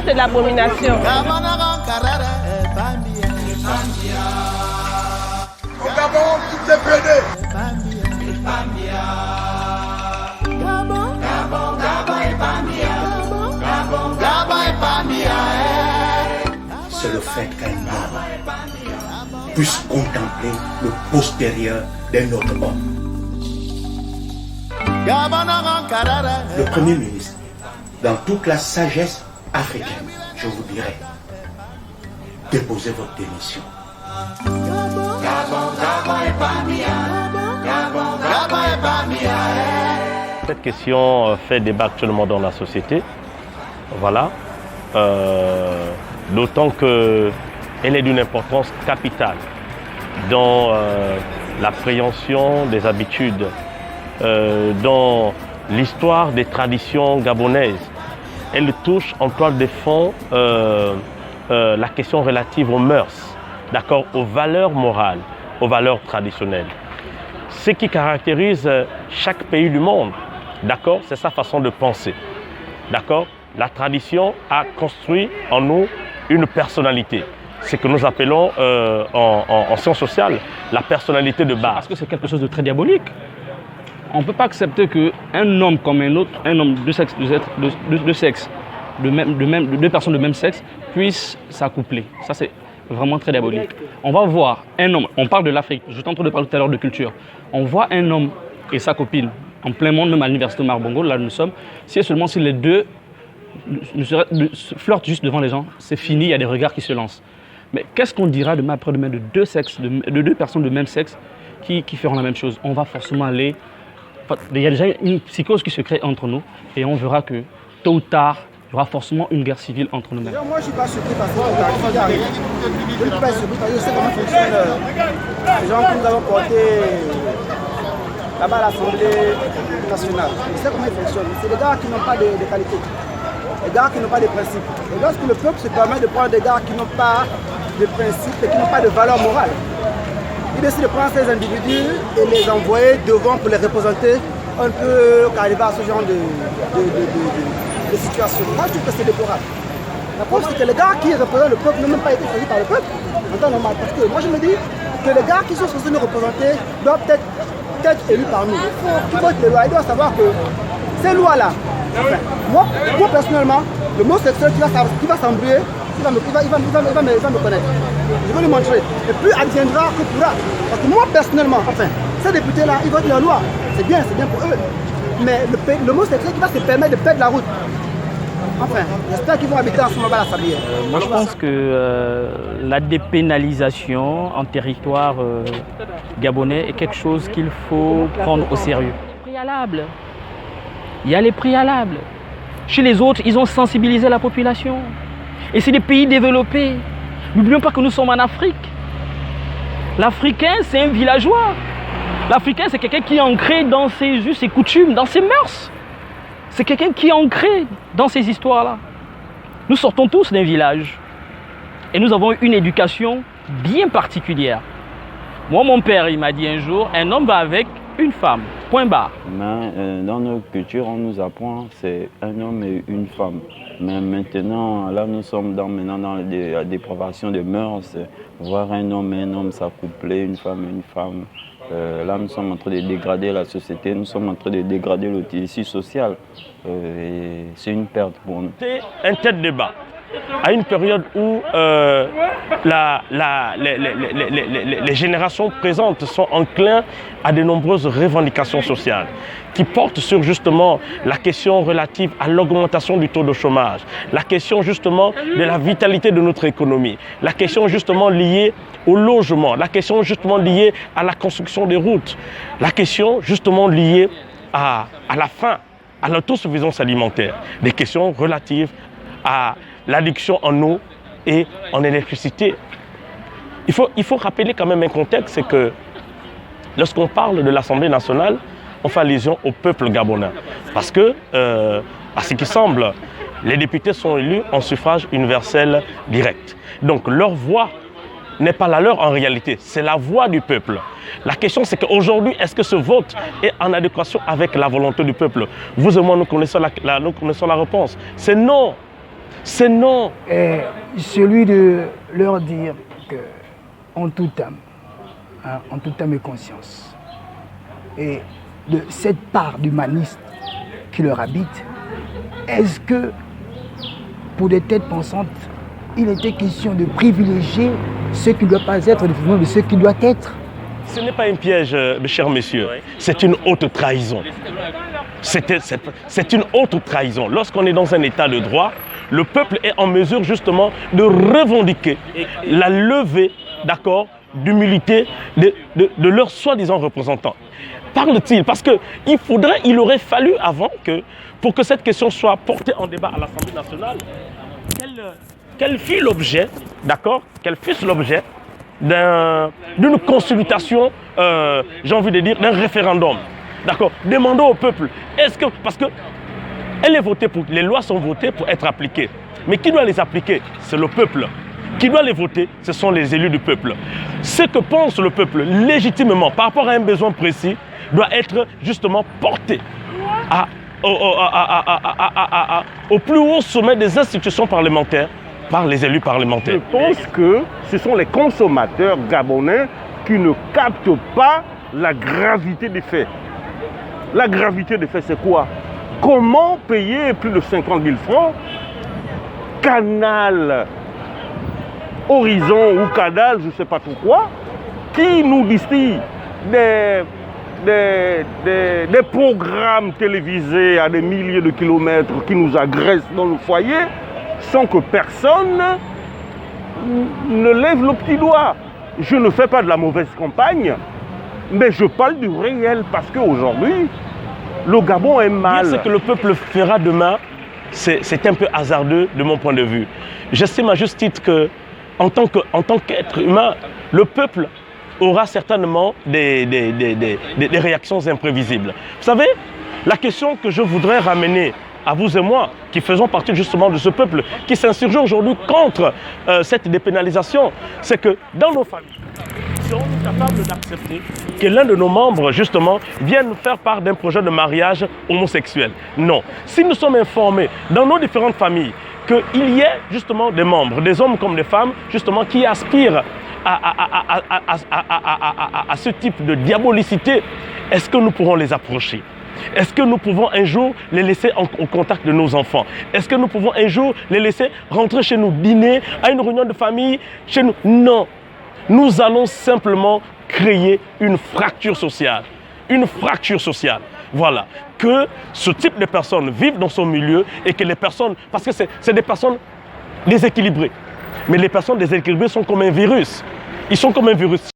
c'est de l'abomination. Au Gabon, tout est brûlé. C'est le fait qu'un homme puisse contempler le postérieur d'un autre homme. Le Premier ministre, dans toute la sagesse africaine, je vous dirais, déposez votre démission. Cette question fait débat actuellement dans la société. Voilà. D'autant qu'elle est d'une importance capitale dans l'appréhension des habitudes, dans l'histoire des traditions gabonaises. Elle touche en toile de fond la question relative aux mœurs, d'accord, aux valeurs morales, aux valeurs traditionnelles. Ce qui caractérise chaque pays du monde, d'accord, c'est sa façon de penser, d'accord. La tradition a construit en nous une personnalité, ce que nous appelons en sciences sociales la personnalité de base. Parce que c'est quelque chose de très diabolique. On ne peut pas accepter qu'un homme comme un autre, un homme de sexe, deux personnes de même sexe puissent s'accoupler. Ça, c'est vraiment très diabolique. On va voir un homme, on parle de l'Afrique, je suis en train de parler tout à l'heure de culture. On voit un homme et sa copine en plein monde, même à l'université de Marbongo, là nous sommes, si et seulement si les deux flirtent juste devant les gens, c'est fini, il y a des regards qui se lancent. Mais qu'est-ce qu'on dira demain après-demain de deux personnes de même sexe qui feront la même chose? On va forcément aller... Il y a déjà une psychose qui se crée entre nous et on verra que tôt ou tard, il y aura forcément une guerre civile entre nous-mêmes. Moi, je ne suis pas surpris parce que je ne suis pas surpris parce que je sais comment fonctionnent les gens que nous avons portés là-bas à l'Assemblée nationale. Je sais comment ils fonctionnent. C'est des gars qui n'ont pas de qualité, des gars qui n'ont pas de principes. Et lorsque le peuple se permet de prendre des gars qui n'ont pas de principes et qui n'ont pas de valeur morale, il décide de prendre ces individus et les envoyer devant pour les représenter un peu qu'arriver à ce genre de situation. Moi, je trouve que c'est déplorable. La preuve, c'est que les gars qui représentent le peuple n'ont même pas été choisis par le peuple en temps normal. Parce que moi, je me dis que les gars qui sont censés nous représenter doivent être élus par nous. Il faut les lois. Ils doivent savoir que ces lois-là, enfin, moi personnellement, le mot sexuel qui va s'embrouiller, il va me connaître. Je vais lui montrer. Et plus adviendra que pourra. Parce que moi, personnellement, enfin, ces députés-là, ils votent leur loi. C'est bien pour eux. Mais le mot sexuel qui va se permettre de perdre la route. Enfin, j'espère qu'ils vont habiter en ce moment à la Sablière. Moi, je pense que la dépénalisation en territoire gabonais est quelque chose qu'il faut prendre au sérieux. Préalable. Il y a les préalables. Chez les autres, ils ont sensibilisé la population. Et c'est des pays développés. N'oublions pas que nous sommes en Afrique. L'Africain, c'est un villageois. L'Africain, c'est quelqu'un qui est ancré dans ses us, ses coutumes, dans ses mœurs. C'est quelqu'un qui est ancré dans ces histoires-là. Nous sortons tous d'un village. Et nous avons une éducation bien particulière. Moi, mon père, il m'a dit un jour, un homme va avec une femme, point barre. Mais dans nos cultures, on nous apprend c'est un homme et une femme. Mais maintenant, là, nous sommes dans la dépravation des mœurs. Voir un homme s'accoupler, une femme et une femme. Là, nous sommes en train de dégrader la société, nous sommes en train de dégrader le tissu social. Et c'est une perte pour nous. C'est un tel débat. À une période où les générations présentes sont enclins à de nombreuses revendications sociales qui portent sur justement la question relative à l'augmentation du taux de chômage, la question justement de la vitalité de notre économie, la question justement liée au logement, la question justement liée à la construction des routes, la question justement liée à la faim, à l'autosuffisance alimentaire, des questions relatives à l'addiction en eau et en électricité. Il faut rappeler quand même un contexte, c'est que lorsqu'on parle de l'Assemblée nationale, on fait allusion au peuple gabonais. Parce que, à ce qui semble, les députés sont élus en suffrage universel direct. Donc leur voix n'est pas la leur en réalité, c'est la voix du peuple. La question c'est qu'aujourd'hui, est-ce que ce vote est en adéquation avec la volonté du peuple? Vous et moi, nous connaissons la réponse. C'est non. C'est non. est celui de leur dire que en toute âme, en toute âme et conscience, et de cette part d'humanisme qui leur habite, est-ce que pour des têtes pensantes, il était question de privilégier ce qui ne doit pas être de ce qui doit être? Ce n'est pas un piège, mes chers messieurs. C'est une haute trahison. C'est une haute trahison. Lorsqu'on est dans un état de droit, le peuple est en mesure justement de revendiquer la levée, d'accord, d'humilité de leurs soi-disant représentants. Parle-t-il? Parce qu'il aurait fallu avant que, pour que cette question soit portée en débat à l'Assemblée nationale, qu'elle fût l'objet, d'accord, qu'elle fût l'objet d'une consultation, j'ai envie de dire, d'un référendum. D'accord. Demandons au peuple, parce que les lois sont votées pour être appliquées. Mais qui doit les appliquer? C'est le peuple. Qui doit les voter? Ce sont les élus du peuple. Ce que pense le peuple légitimement par rapport à un besoin précis doit être justement porté au plus haut sommet des institutions parlementaires par les élus parlementaires. Je pense que ce sont les consommateurs gabonais qui ne captent pas la gravité des faits. La gravité des faits, c'est quoi? Comment payer plus de 50 000 francs? Canal, Horizon ou Canal, je ne sais pas pourquoi, qui nous distille des programmes télévisés à des milliers de kilomètres qui nous agressent dans le foyer sans que personne ne lève le petit doigt. Je ne fais pas de la mauvaise campagne, mais je parle du réel parce qu'aujourd'hui, le Gabon est mal. Dire ce que le peuple fera demain, c'est un peu hasardeux de mon point de vue. J'estime à juste titre qu'en tant qu'être humain, le peuple aura certainement des réactions imprévisibles. Vous savez, la question que je voudrais ramener à vous et moi, qui faisons partie justement de ce peuple, qui s'insurge aujourd'hui contre cette dépénalisation, c'est que dans nos familles, serons-nous capables d'accepter que l'un de nos membres, justement, vienne faire part d'un projet de mariage homosexuel? Non. Si nous sommes informés dans nos différentes familles qu'il y ait justement des membres, des hommes comme des femmes, justement, qui aspirent à ce type de diabolicité, est-ce que nous pourrons les approcher? Est-ce que nous pouvons un jour les laisser au contact de nos enfants? Est-ce que nous pouvons un jour les laisser rentrer chez nous, dîner, à une réunion de famille, chez nous? Non. Nous allons simplement créer une fracture sociale. Une fracture sociale. Voilà. Que ce type de personnes vivent dans son milieu et que les personnes... Parce que c'est des personnes déséquilibrées. Mais les personnes déséquilibrées sont comme un virus. Ils sont comme un virus.